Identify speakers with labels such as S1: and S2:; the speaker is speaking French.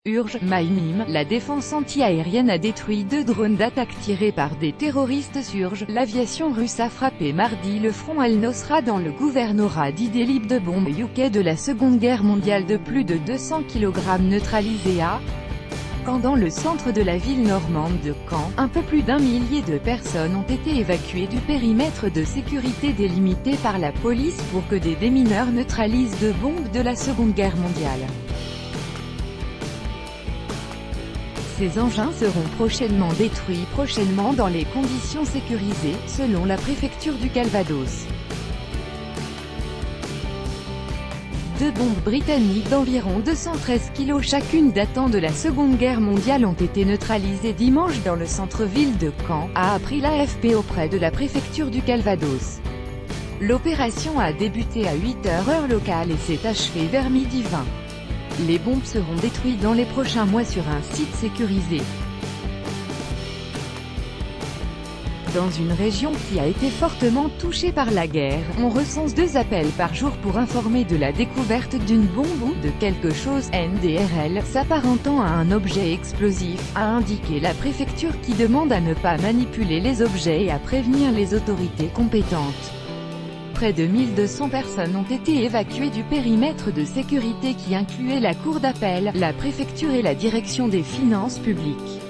S1: Urge, Maïmim, la défense anti-aérienne a détruit 2 drones d'attaque tirés par des terroristes Surge. L'aviation russe a frappé mardi le front Al-Nosra dans le gouvernorat d'Idlib de bombes UK de la Seconde Guerre mondiale de plus de 200 kg neutralisées à Caen. Dans le centre de la ville normande de Caen, un peu plus d'1 millier de personnes ont été évacuées du périmètre de sécurité délimité par la police pour que des démineurs neutralisent 2 bombes de la Seconde Guerre mondiale. Ces engins seront prochainement détruits dans les conditions sécurisées, selon la préfecture du Calvados. 2 bombes britanniques d'environ 213 kg chacune datant de la Seconde Guerre mondiale ont été neutralisées dimanche dans le centre-ville de Caen, a appris l'AFP auprès de la préfecture du Calvados. L'opération a débuté à 8h heure locale et s'est achevée vers midi 20. Les bombes seront détruites dans les prochains mois sur un site sécurisé. Dans une région qui a été fortement touchée par la guerre, on recense 2 appels par jour pour informer de la découverte d'une bombe ou de quelque chose NDRL s'apparentant à un objet explosif, a indiqué la préfecture qui demande à ne pas manipuler les objets et à prévenir les autorités compétentes. Près de 1200 personnes ont été évacuées du périmètre de sécurité qui incluait la cour d'appel, la préfecture et la direction des finances publiques.